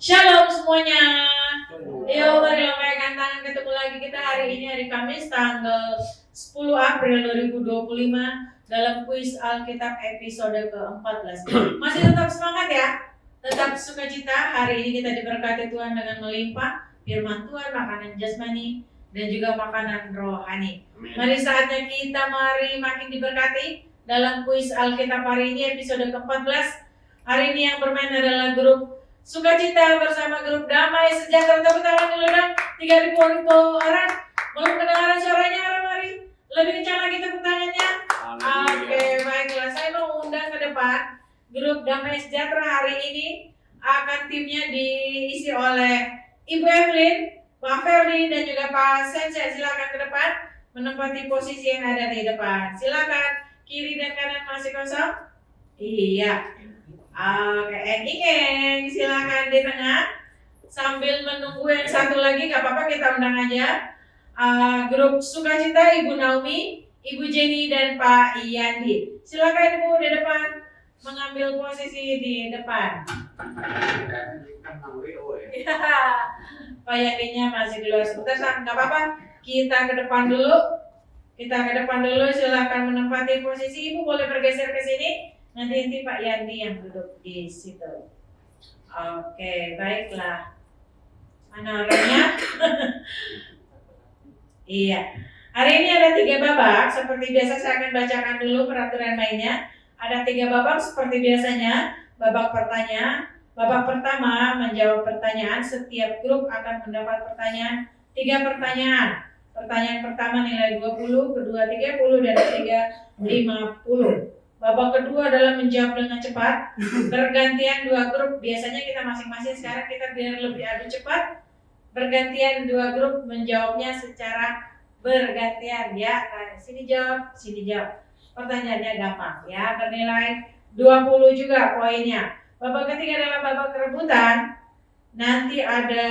Shalom semuanya. Yuk mari lambaikan tangan, ketemu lagi kita hari ini hari Kamis tanggal 10 April 2025 dalam kuis Alkitab episode ke-14. Masih tetap semangat ya, tetap sukacita. Hari ini kita diberkati Tuhan dengan melimpah firman Tuhan, makanan jasmani dan juga makanan rohani. Mari saatnya kita makin diberkati dalam kuis Alkitab hari ini episode ke-14. Hari ini yang bermain adalah grup Sukacita bersama grup Damai Sejahtera. Tepuk tangan dulu dong. 3.000 orang. Belum kedengaran suaranya, mari. Lebih kencang lagi tepuk tangannya. Oke, baiklah. Saya mau undang ke depan grup Damai Sejahtera hari ini. Akan timnya diisi oleh Ibu Evelyn, Pak Ferdi, dan juga Pak Sensei. Silakan ke depan menempati posisi yang ada di depan. Silakan. Kiri dan kanan masih kosong. Iya. Oke, Eng, silakan di tengah. Sambil menunggu yang satu lagi, gak apa-apa kita undang aja. Grup Sukacita, Ibu Naomi, Ibu Jenny, dan Pak Iyandi. Silakan Ibu di depan mengambil posisi di depan. Ya, Pak Yandinya masih di luar sebentar, gak apa-apa. Kita ke depan dulu. Silakan menempati posisi. Ibu boleh bergeser ke sini. Nanti Pak Yandi yang duduk di situ. Oke, baiklah. Mana orangnya? Iya. Hari ini ada 3 babak. Seperti biasa saya akan bacakan dulu peraturan mainnya. Ada 3 babak seperti biasanya. Babak pertama menjawab pertanyaan. Setiap grup akan mendapat pertanyaan 3 pertanyaan. Pertanyaan pertama nilai 20, kedua 30, dan ketiga 50. Babak kedua adalah menjawab dengan cepat. Bergantian 2 grup. Biasanya kita masing-masing, sekarang kita biar lebih adu cepat. Bergantian 2 grup menjawabnya secara bergantian ya. Sini jawab. Pertanyaannya gampang ya. Bernilai 20 juga poinnya. Babak ketiga adalah babak kerebutan. Nanti ada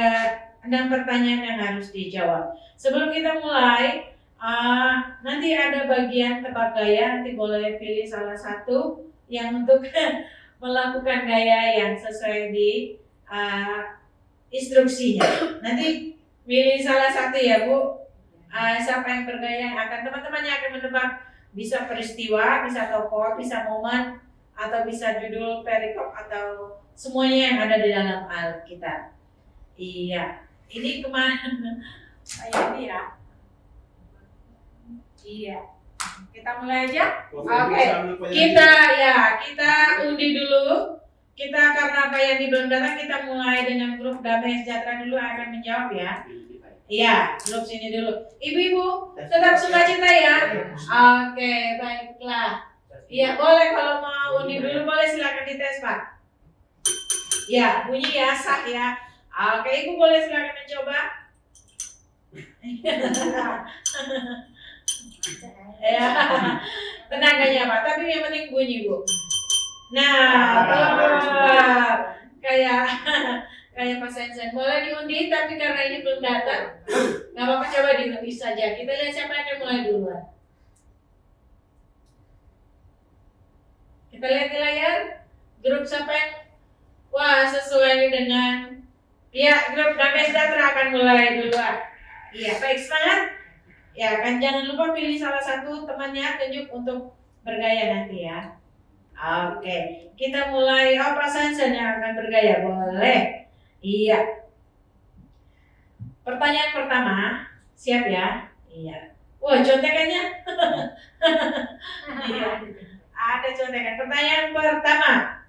6 pertanyaan yang harus dijawab. Sebelum kita mulai, nanti ada bagian tebak gaya, nanti boleh pilih salah satu yang untuk melakukan gaya yang sesuai di instruksinya. Nanti pilih salah satu ya Bu. Siapa yang bergaya akan teman-temannya akan menebak, bisa peristiwa, bisa tokoh, bisa momen, atau bisa judul perikop, atau semuanya yang ada di dalam Alkitab. Iya, ini kemana? Ini ya. Iya, kita mulai aja. Oke, kita undi dulu. Kita karena Pak Yandi belum datang, kita mulai dengan grup Damai Sejahtera dulu akan menjawab ya. Iya, grup sini dulu. Ibu-ibu tetap sukacita ya. Oke, baiklah. Iya, boleh kalau mau undi dulu boleh, silakan dites Pak. Ya, bunyi ya, sah ya. Oke, Ibu boleh silakan mencoba. Ya, tenang aja Pak, tapi yang penting bunyi Bu. Nah, kayak Pak Sensen boleh diundi, tapi karena ini belum datang, nggak apa-apa, coba diundi saja. Kita lihat siapa yang akan mulai duluan. Kita lihat di layar, grup siapa yang sesuai dengan grup Damai Sejahtera akan mulai duluan. Iya, baik, semangat. Ya kan, jangan lupa pilih salah satu temannya, tunjuk untuk bergaya nanti ya. Oke, kita mulai. Pak Sansen yang akan bergaya, boleh. Iya. Pertanyaan pertama, siap ya? Iya. Wah, contekannya. Iya. Ada contekan. Pertanyaan pertama.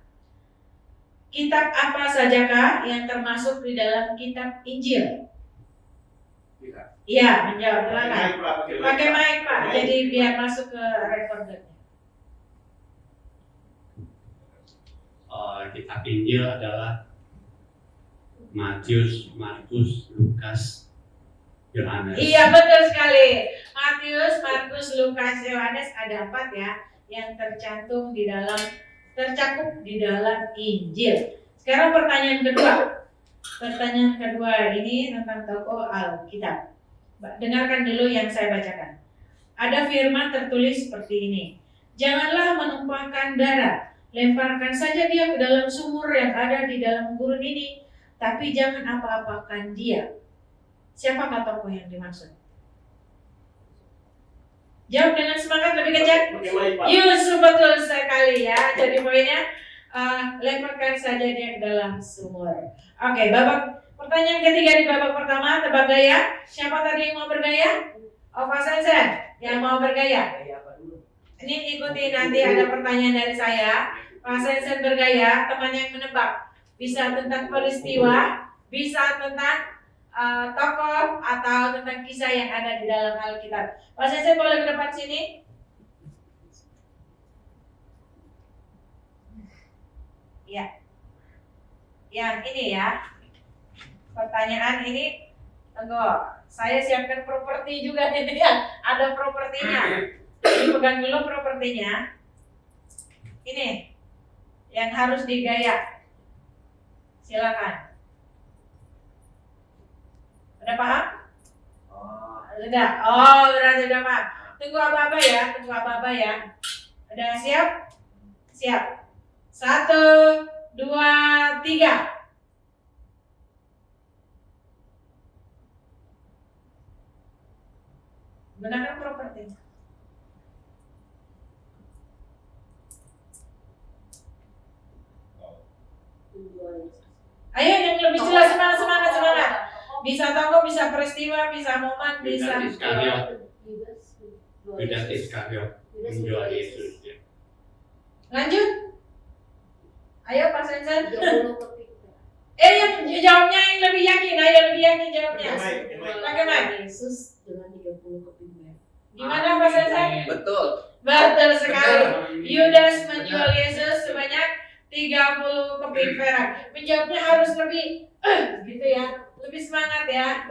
Kitab apa sajakah yang termasuk di dalam kitab Injil? Iya, menjawab. Pakai mic Pak, jadi biar masuk ke recordernya. Kitab Injil adalah Matius, Markus, Lukas, Yohanes. Iya, betul sekali. Matius, Markus, Lukas, Yohanes, ada 4 ya yang tercakup di dalam Injil. Sekarang pertanyaan kedua. Pertanyaan kedua ini tentang tokoh Alkitab. Dengarkan dulu yang saya bacakan. Ada firman tertulis seperti ini. Janganlah menumpahkan darah. Lemparkan saja dia ke dalam sumur yang ada di dalam gurun ini. tapi jangan apa-apakan dia. Siapakah tokoh yang dimaksud? Jawab dengan semangat lebih kencang. Yusuf, betul sekali ya. Jadi poinnya lemparkan saja dia ke dalam sumur. Oke, babak pertanyaan ketiga di babak pertama, tebak gaya. Siapa tadi yang mau bergaya? Oh, Pak Sensen yang mau bergaya. Ini ikuti, nanti ada pertanyaan dari saya. Pak Sensen bergaya, teman yang menebak. Bisa tentang peristiwa, bisa tentang tokoh atau tentang kisah yang ada di dalam Alkitab. Pak Sensen boleh ke depan sini? Ya. Yang ini ya. Pertanyaan ini, tunggu. Saya siapkan properti juga ini ya. Ada propertinya. Dipegang dulu propertinya. Ini yang harus digaya. Silakan. Udah paham? Sudah. Oh, sudah paham. Tunggu apa-apa ya, tunggu apa-apa ya. Udah siap? Siap. 1, 2, 3. Gunakan properti. Ayo yang lebih jelas, semangat. Bisa tokoh, bisa peristiwa, bisa momen, bisa. Yudas Iskariot menjual Yesus. Ya. Lanjut. Ayo Pak Sensen. Yang jawabnya yang lebih yakin. Ayo lebih yakin jawabnya. Pakai mic. Yesus dengan 30 keping perak. Gimana Pak Sensen? Betul. Betul sekali. Yudas menjual Yesus sebanyak 30 keping perak. Menjawabnya harus lebih gitu ya. Lebih semangat ya.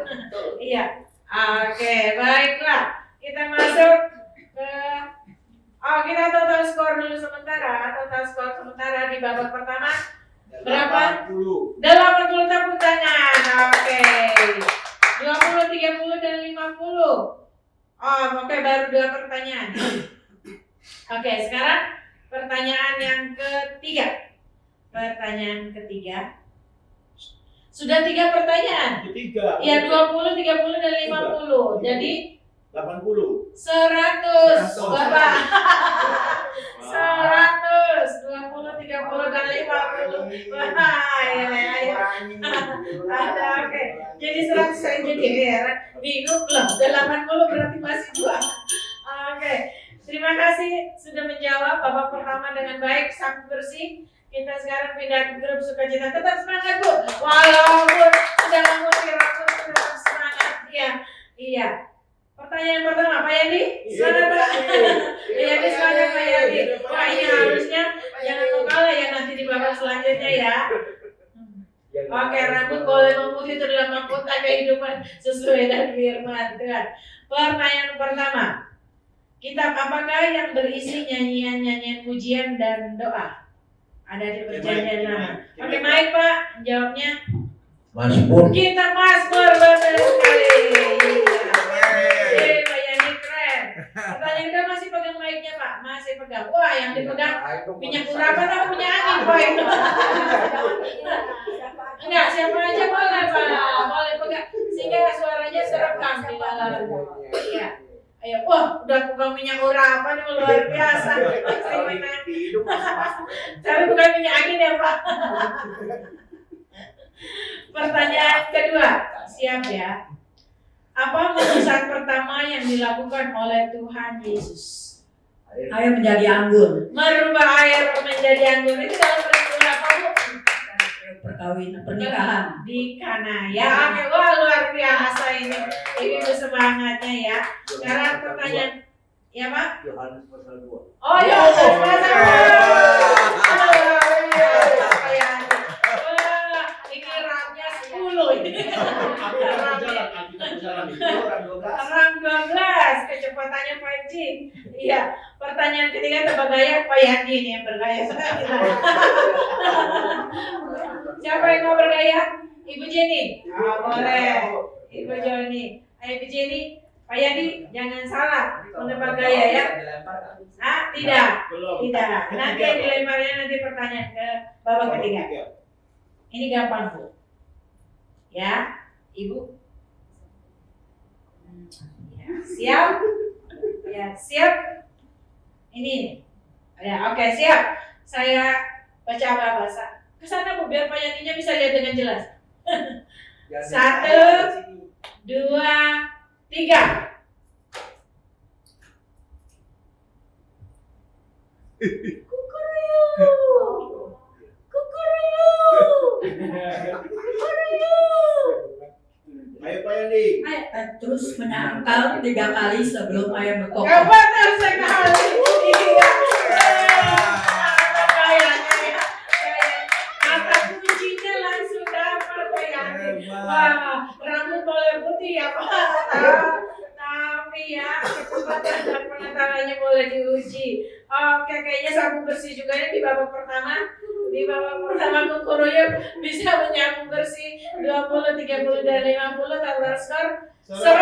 Iya. Oke, baiklah. Kita masuk ke kita total skor dulu sementara. Total skor sementara di babak pertama berapa? 80 tepuk tangan. Oke. 20, 30 dan 50. Oke, baru 2 pertanyaan. Oke, sekarang pertanyaan yang ketiga. Pertanyaan ketiga. Sudah 3 pertanyaan. Ya, 20, 30 dan 50. Jadi 80. 100. Bapak. 100, 20, 30 dan 50. Wah, ya. Ada, oke. Jadi 100 saya jadi heran. Bingung loh. 80 berarti masih 2. Oke. Terima kasih sudah menjawab babak pertama dengan baik, sangat bersih. Kita sekarang pindah ke grup sukacita. Tetap semangat Bu. Walaupun sudah mengusir aku, tetap semangat. Iya. Pertanyaan pertama, Pak Yandi. Semangat Pak. Yandi semangat Pak Yandi. Wah ini harusnya jangan mau kalah ya nanti di babak selanjutnya ya. Oke, rambut boleh memutih itu dalam mahkota kehidupan sesuai dengan firman Tuhan. Pertanyaan pertama. Kitab apakah yang berisi nyanyian-nyanyian pujian dan doa? Ada di perjanjian lama. Oke, baik Pak, jawabnya Mazmur. Kitab Mazmur, betul sekali. Iya, Pak Yani keren. Pertanyaan kita masih pegang mic-nya Pak, masih pegang. Wah, yang dipegang minyak urapan atau minyak angin Pak itu? Enggak, siapa aja boleh Pak, boleh pegang. Sehingga suaranya serekam di dalam. Iya. Ayo, wah, udah pegang minyak urapan ini luar biasa. Tapi bukan minyak angin ya Pak. Pertanyaan kedua, siap ya? Apa mujizat pertama yang dilakukan oleh Tuhan Yesus? Air menjadi anggur. Merubah air menjadi anggur. Itu dalam peristiwa apa Bu? Perkawinan, pernikahan. Di Kana. Ya, oke. Wah, luar biasa ini. Ini semangatnya ya. Sekarang pertanyaan, ya Pak? Yohanes pasal 2. Oh ya, pasal 2. Ini rapnya 10 ini. Terang 12, kecepatannya 5G. Iya, pertanyaan ketiga tebak gaya Pak Yandi ini yang bergaya. Siapa yang mau bergaya? Ibu Jenny. Boleh. Ibu Jenny. Ibu Jenny, Pak Yandi jangan salah menebak gaya ya. Tidak. Tidak. Nanti yang dilemparnya nanti pertanyaan ke babak ketiga. Ini gampang Bu. Ya, Ibu. Ya, siap? Ya, siap. Ini. Ya, oke, siap. Saya baca bahasa. Kesana Bu, biar Pak Yatinya bisa lihat dengan jelas. 1, 2, 3. Kukuruyu. Kukuruyu. Kukuruyu. Ayo Pak Yandi. Terus menyangkal 3 kali sebelum ayam berkokok. Kapan sekali? Iya. Kayaknya. Kata kuncinya langsung dapat Pak Yati. Wah, rambut boleh putih ya Pak. Tapi ya, kecepatan dan pengetahuannya boleh diuji. Oke, kayaknya sapu bersih juga ini di babak pertama. Di babak pertama Kukuruyu bisa menyapu bersih 20, 30, dan 50. Total skor 100. Oke,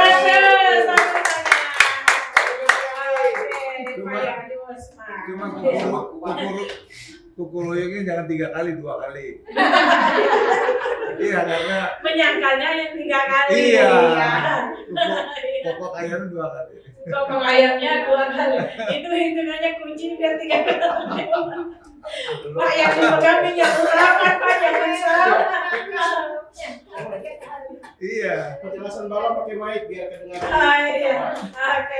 Pak Yadi Wasma. Cuma Kukuruyu ini jangan 3 kali, 2 kali. Iya, karena Menyangkalnya yang 3 kali. Iya. Ya. pokok ayam 2 kali. Pokok ayamnya 2 kali. Itu hitungannya kunci biar 3 kali. Pak yang dipegang minyak urapan, Pak jangan salah. Iya. Penjelasan balap pakai mic biar kedengaran. Iya. Oke.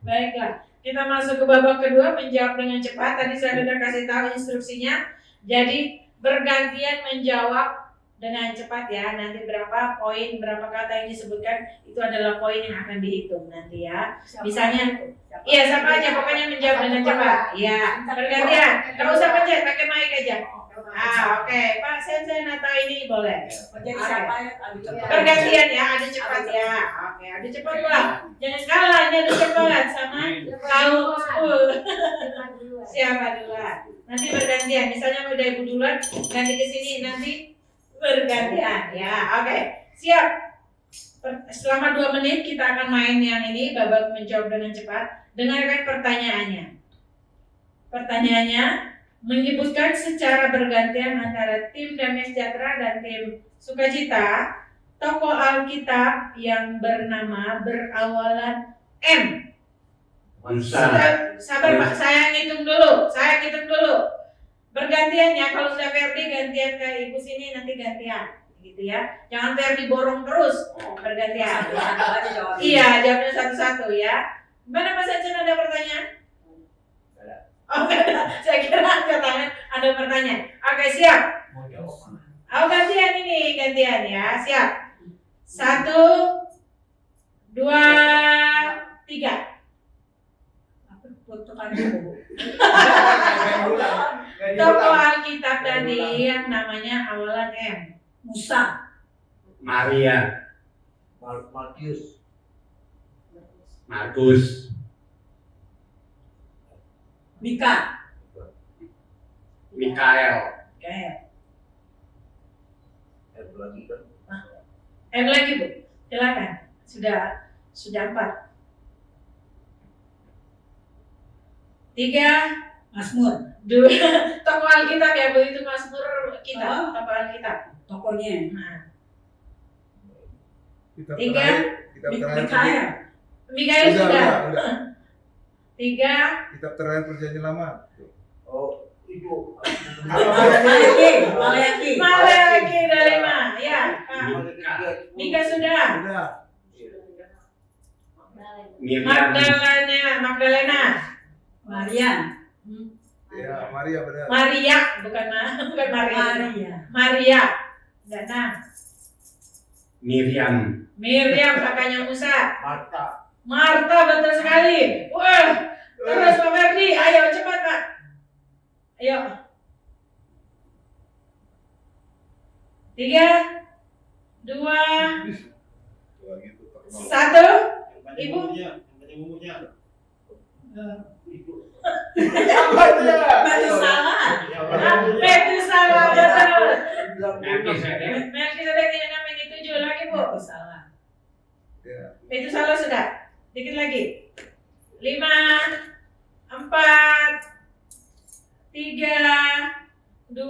Baiklah. Kita masuk ke babak kedua, menjawab dengan cepat. Tadi saya sudah kasih tahu instruksinya. Jadi bergantian menjawab dengan cepat ya. Nanti berapa poin, berapa kata yang disebutkan itu adalah poin yang akan dihitung nanti ya. Misalnya, iya siapa aja pokoknya menjawab dengan cepat. Iya, bergantian. Gak usah pencet, pakai mic aja. Oke. Pak Sensei Nata ini boleh. Jadi siapa yang adu cepat? Bergantian ya, adu cepat ya. Oke, adu cepat lah. Jangan kalah, ini adu cepat sama tahu full. Siapa duluan? Nanti bergantian. Misalnya udah Ibu duluan, ganti ke sini nanti bergantian ya. Oke, siap. Selama 2 menit kita akan main yang ini, babak menjawab dengan cepat. Dengarkan pertanyaannya. Pertanyaannya menyebutkan secara bergantian antara tim Damai Sejahtera dan tim Sukacita tokoh Alkitab yang bernama berawalan M. Musa. Sabar Pak, saya ngitung dulu. Bergantian ya, kalau sudah Ferdi gantian ke Ibu sini, nanti gantian gitu ya. Jangan Ferdi borong terus. Bergantian. Satu-satu aja jawabnya. Iya, jawabnya satu-satu ya. Gimana Mas Acen, ada pertanyaan? Oh, enggak ada. Saya kira angkat tangan ada pertanyaan. Oke, siap. Oh, gantian ya. Siap. 1, 2, 3. Tokoh Alkitab tadi yang namanya awalan M. Musa. Maria. Matius. Markus. Mika. Mikael. Oke. Lagi kan. M lagi Bu. Silakan. Sudah 4. 3, Mazmur. 2. Tokoh Alkitab ya Bu, itu Mazmur kita. Oh. Tokoh Alkitab. Tokonya. Nah, Kitab 3. terakhir. Mikael. Mikael sudah. 3. Kitab terakhir Perjanjian Lama. Oh, itu. Maleaki. Malaki udah 5. Ya, Pak. Mika sudah. Sudah. Miriam. Magdalena. Marian. Ya, Maria benar. Maria, bukan Maria. Maria. Dana. Miriam kakaknya Musa. Marta betul sekali. Wah, terus Pak Ferdi, ayo cepat Pak. Ayo. 3, 2, 1. Ibu. Metusalah betul. Melkisedek ini namanya 7 lagi Bu. Ya. Metusalah sudah. Dikit lagi. 5, 4, 3, 2,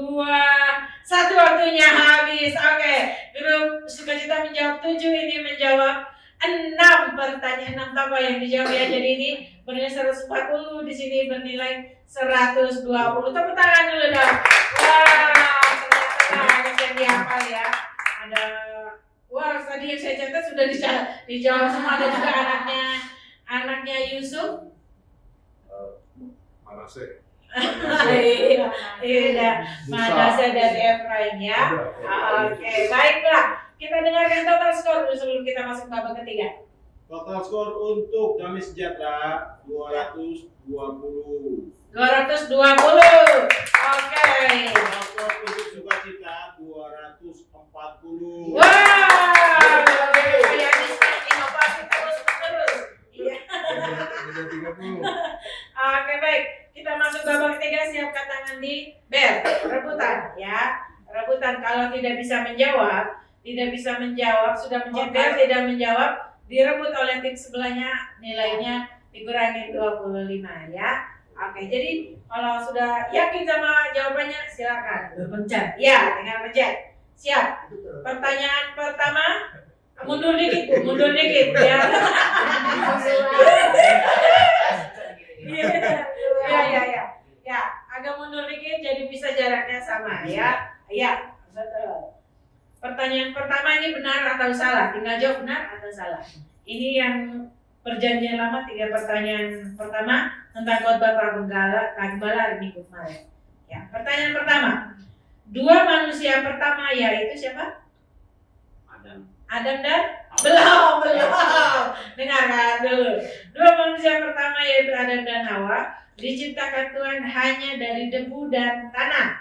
1 waktunya habis. Oke, grup mantap Pak yang dijawab ya. Jadi ini bernilai 140, di sini bernilai 120. Tepuk tangan dulu dong. Wah, ternyata yang dihafal ya. Ada, wah tadi yang saya catat sudah dijawab semua. Ada juga anaknya Yusuf. Manase. Iya, Manase dan Efraim ya. Oke, baiklah. Kita dengarkan total skor dulu sebelum kita masuk babak ketiga. Total skor untuk Damai Sejahtera 220. 220. Oke. Skor untuk Sukacita 240. Wow. Kayak ini sekarang inovasi terus. Iya. Beda 30. Oke, baik. Kita masuk babak ketiga, siapkan tangan di bel. Rebutan ya. Rebutan kalau tidak bisa menjawab, sudah mencet bel tidak menjawab, direbut oleh tim sebelahnya, nilainya dikurangi 25 ya. Oke, jadi kalau sudah yakin sama jawabannya silakan. Pencet. Ya, tinggal pencet. Siap. Pertanyaan pertama, mundur dikit ya. Ya, agak mundur dikit jadi bisa jaraknya sama ya. Ya, betul. Pertanyaan pertama ini benar atau salah? Tinggal jawab benar atau salah. Ini yang perjanjian lama 3 pertanyaan pertama tentang khotbah Kak Gembala hari Minggu kemarin. Ya, pertanyaan pertama. 2 manusia pertama yaitu siapa? Adam dan belum. Dengarkan dulu. 2 manusia pertama yaitu Adam dan Hawa diciptakan Tuhan hanya dari debu dan tanah.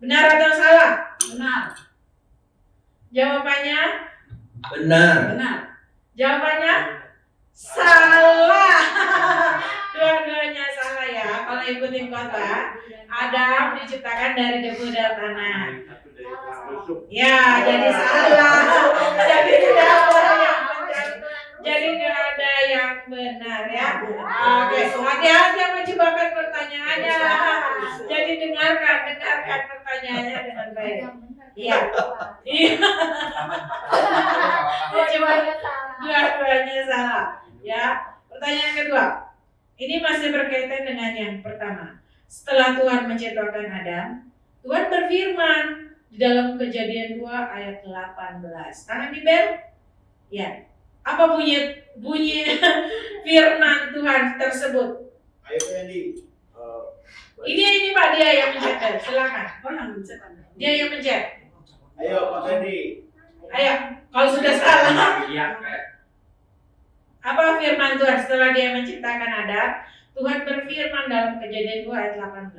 Benar atau salah? Benar. Jawabannya? Benar. Jawabannya? Salah. Dua-duanya salah ya. Kalau ikutin khotbah, Adam diciptakan dari debu dan tanah. Ya, jadi salah. Jadi tidak ada yang benar ya. Oke, hati-hati sama jebakan pertanyaannya. Jadi dengarkan pertanyaannya dengan baik. Iya. Cuma dua-duanya salah. Ya. Pertanyaan kedua. Ini masih berkaitan dengan yang pertama. Setelah Tuhan menciptakan Adam, Tuhan berfirman di dalam Kejadian 2 ayat 18. Tangan di bel? Ya. Apa bunyi firman Tuhan tersebut? Ayo Pak Yandi. Ini Pak, dia yang mencet. Silakan. Oh, yang mencet. Dia yang mencet. Ayo Pak Yandi. Ayo, kalau sudah salah. Iya, Apa firman Tuhan setelah dia menciptakan Adam? Tuhan berfirman dalam Kejadian 2 ayat 18.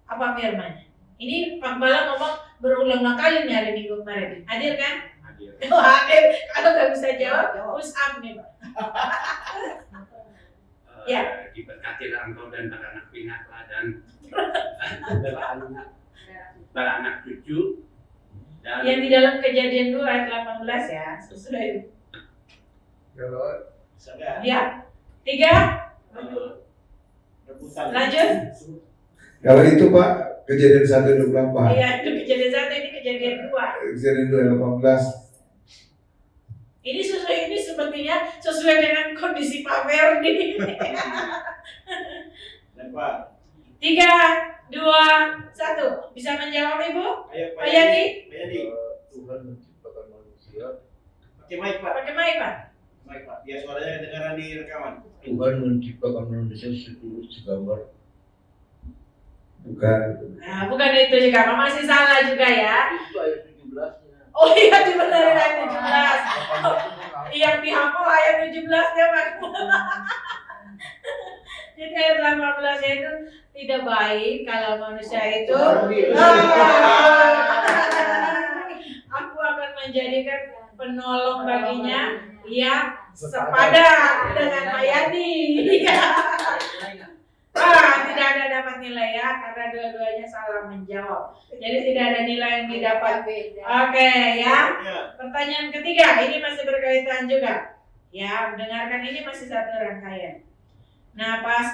Apa firmannya? Ini Pak Bala ngomong berulang-ulang kali nih hari Minggu kemarin. Hadir kan? Hadir. Kalau nggak bisa jawab, push up nih Pak. Ya. Diberkatilah engkau dan para anak pinaklah dan para anak cucu. Dan Yang di dalam Kejadian 2 ayat 18 ya, sesuai. Kalau Sadar. Ya. 3, Rebutan. lanjut. kalau itu Pak, kejadian 1:24. Iya, itu Kejadian 1, ini Kejadian 2. Kejadian 2:18. Ini sepertinya sesuai dengan kondisi Pak Ferdi. Dan Pak. 3, 2, 1. Bisa menjawab Ibu? Ayo Pak Yandi? Pak Yandi. Tuhan menciptakan manusia. Pakai mic Pak. Pakai mic Pak. Mic Pak. Biar suaranya kedengaran di rekaman. Tuhan menciptakan manusia seturut segambar. Bukan. Nah, bukan itu juga, Pak. Masih salah juga ya. Itu ayat 17-nya. Oh iya, dibenerin ayat 17. Yang dihafal ayat 17-nya Pak. Jadi ayat 18-nya itu tidak baik kalau manusia itu aku akan menjadikan penolong baginya yang sepadan dengan Pak Yandi. Tidak ada dapat nilai ya, karena dua-duanya salah menjawab. Jadi tidak ada nilai yang didapat. Oke ya. Pertanyaan ketiga, ini masih berkaitan juga. Ya, dengarkan, ini masih satu rangkaian. Nah, pas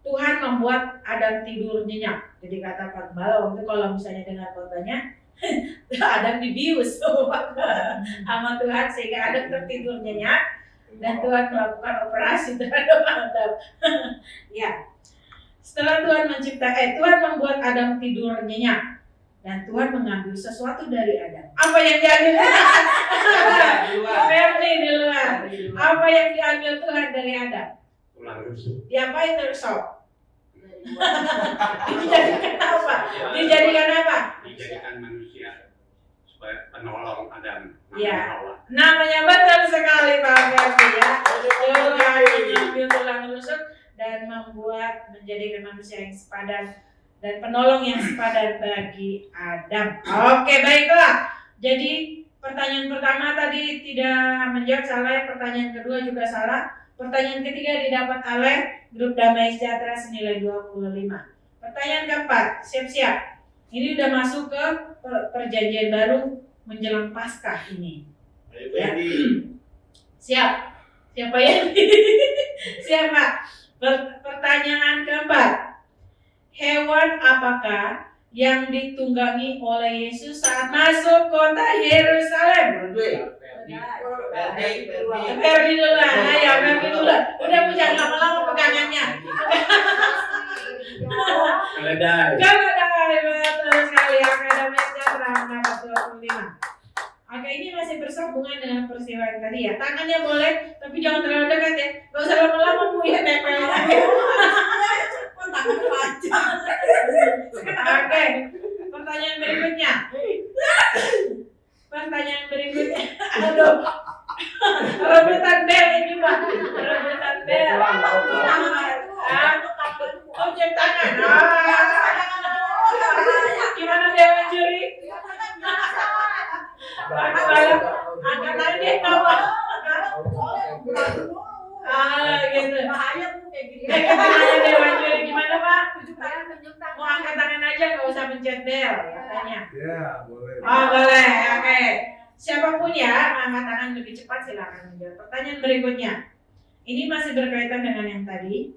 Tuhan membuat Adam tidur nyenyak. Jadi kata Pak Bala itu kalau misalnya dengar khotbahnya, Adam dibius sama Tuhan sehingga Adam tertidur nyenyak. dan Tuhan melakukan operasi terhadap Adam. Ya. Setelah Tuhan Tuhan membuat Adam tidur nyenyak dan Tuhan mengambil sesuatu dari Adam. Apa yang diambil Tuhan? Ferdi di luar. Apa yang diambil Tuhan dari Adam? Tulang rusuk. Diapain terus sok? Dijadikan apa? Dijadikan apa? Dijadikan manusia supaya penolong Adam. Ya. Namanya betul sekali Pak Ferdi ya. Tuhan mengambil tulang rusuk dan membuat menjadikan manusia yang sepadan dan penolong yang sepadan bagi Adam. Oke, baiklah. Jadi pertanyaan pertama tadi tidak menjawab, salah. Pertanyaan kedua juga salah. Pertanyaan ketiga didapat oleh grup Damai Sejahtera senilai 25. Pertanyaan keempat, siap-siap. Ini udah masuk ke perjanjian baru menjelang Paskah ini. Ayo Ya. Ferdi. Siap. Siapa ya? Siapa? Pertanyaan keempat. Hewan apakah yang ditunggangi oleh Yesus saat masuk kota Yerusalem? Ferdi duluan, ayo Ferdi duluan. Udah jangan lama-lama pegangannya. Keledai. Kalau ada betul sekali Akademi Sejahtera mendapat 25. Oke, ini masih bersambungan dengan peristiwa yang tadi ya. Tangannya boleh, tapi jangan terlalu dekat ya. Gak usah lama-lama Bu ya nempel. Oke, pertanyaan berikutnya. Aduh, rebutan bel ini Pak. Rebutan bel. Oh, jam tangan. Gimana dia mencuri? Angkat tangan dia bawah. Gitu. Katanya dia mencuri gimana Pak? Mau angkat tangan aja, nggak usah pencet bel katanya. Ya, boleh. Oh boleh, oke. Siapapun ya, angkat tangan lebih cepat silakan menjawab. Pertanyaan berikutnya, ini masih berkaitan dengan yang tadi.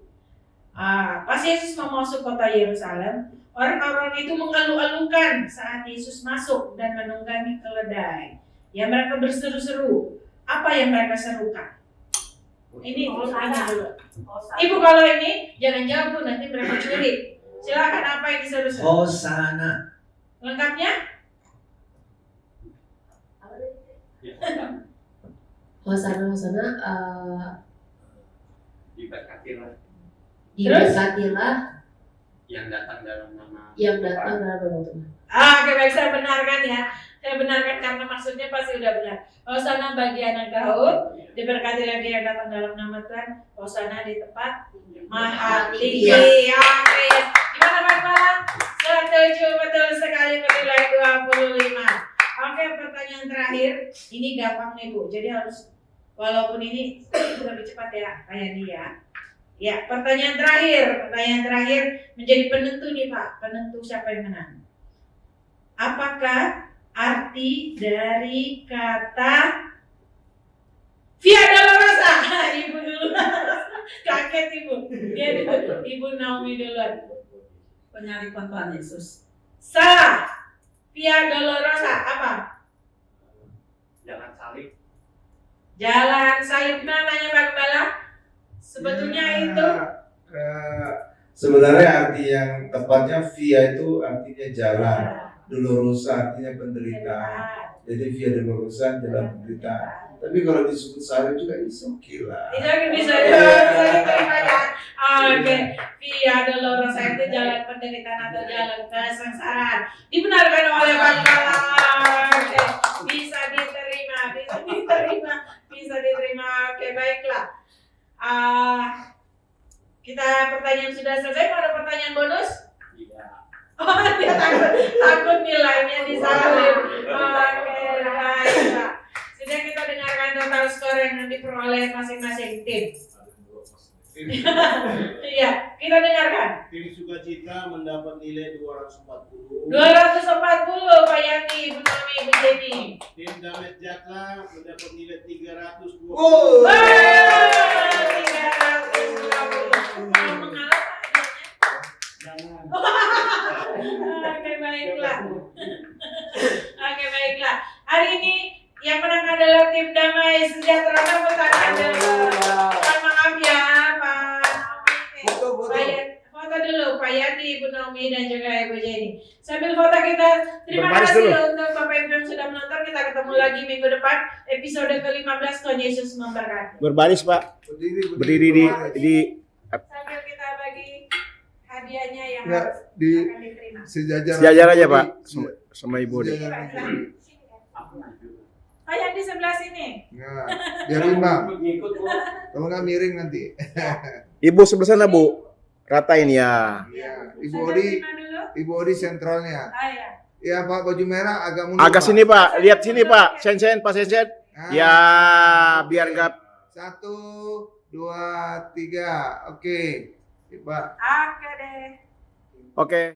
Pas Yesus mau masuk kota Yerusalem, orang-orang itu mengalu-alukan saat Yesus masuk dan menunggangi keledai. Ya mereka berseru-seru. Apa yang mereka serukan? Ini dulu. Ibu kalau ini jangan jawab Bu, nanti mereka curi. Silakan, apa yang diseru-seru? Hosana. Lengkapnya? Hosana Diberkatilah diberkatilah yang datang dalam nama yang datang dalam nama Tuhan. Oke baik, saya benarkan ya. Saya benarkan karena maksudnya pasti udah benar. Hosana bagi anak Daud, diberkatilah dia yang datang dalam nama Tuhan. Hosana di tempat maha tinggi. Oke, gimana Pak Kepala? Setuju, betul sekali, bernilai 25. Oke, pertanyaan terakhir. Ini gampang nih Bu, jadi harus walaupun ini lebih cepat ya, kayak dia. Ya, pertanyaan terakhir menjadi penentu nih Pak, penentu siapa yang menang. Apakah arti dari kata Via Dolorosa? Ibu dulu, kaget Ibu. Dia dulu, Ibu Naomi duluan. Penyaliban Tuhan Yesus. Salah. Via Dolorosa apa? jalan salib. Jalan salib. Namanya Pak Gembala? Sebetulnya itu sebenarnya arti yang tepatnya via itu artinya jalan, dolorosa artinya penderitaan. Jadi via dolorosa jalan penderitaan. Tapi kalau disebut salib juga iso lah. itu bisa diterima ya. Oke, via dolorosa itu jalan penderitaan atau jalan kesengsaraan. Dibenarkan oleh Pak Gembala. Oke, bisa diterima. Oke, baiklah. Kita pertanyaan sudah selesai. Mau ada pertanyaan bonus? Iya. Oh, dia takut nilainya disalib. Oke, baiklah. Sudah, kita dengarkan total skor yang diperoleh masing-masing tim. Iya, kita dengarkan. Tim Sukacita mendapat nilai 240. 240 Pak Yati, Ibu Nomi, Ibu Jenny. Tim Damai Sejahtera mendapat nilai 320. Oh. 320. Mau mengalah Pak Jangan. Oke, baiklah. Hari ini yang menang adalah tim Damai Sejahtera. Tepuk tangan dulu. kita terima Berbaris kasih dulu. untuk Bapak Ibu yang sudah menonton. Kita ketemu lagi minggu depan episode ke-15. Tuhan Yesus memberkati. Berbaris Pak. Berdiri di Sambil kita bagi hadiahnya yang Ya, harus di- akan diterima. Sejajar aja Pak sama Ibu. Sini, Sejajar. Pak, silakan. Sini, kan. Oh, yang di sebelah sini. Nah, biar imbang. Ngikut Bu. Kalau nggak miring nanti. Ibu sebelah sana Bu. Ratain ya. Ya, Ibu Sudah Odi, terima dulu? Ibu Odi sentralnya. Ah, ya. Ya Pak, baju merah agak mundur. Agak Pak. sini Pak. Lihat sini Pak. Sen Pak Sen. Nah, Ya biar nggak. 1, 2, 3. Oke. Ya, Pak. Oke deh. Oke.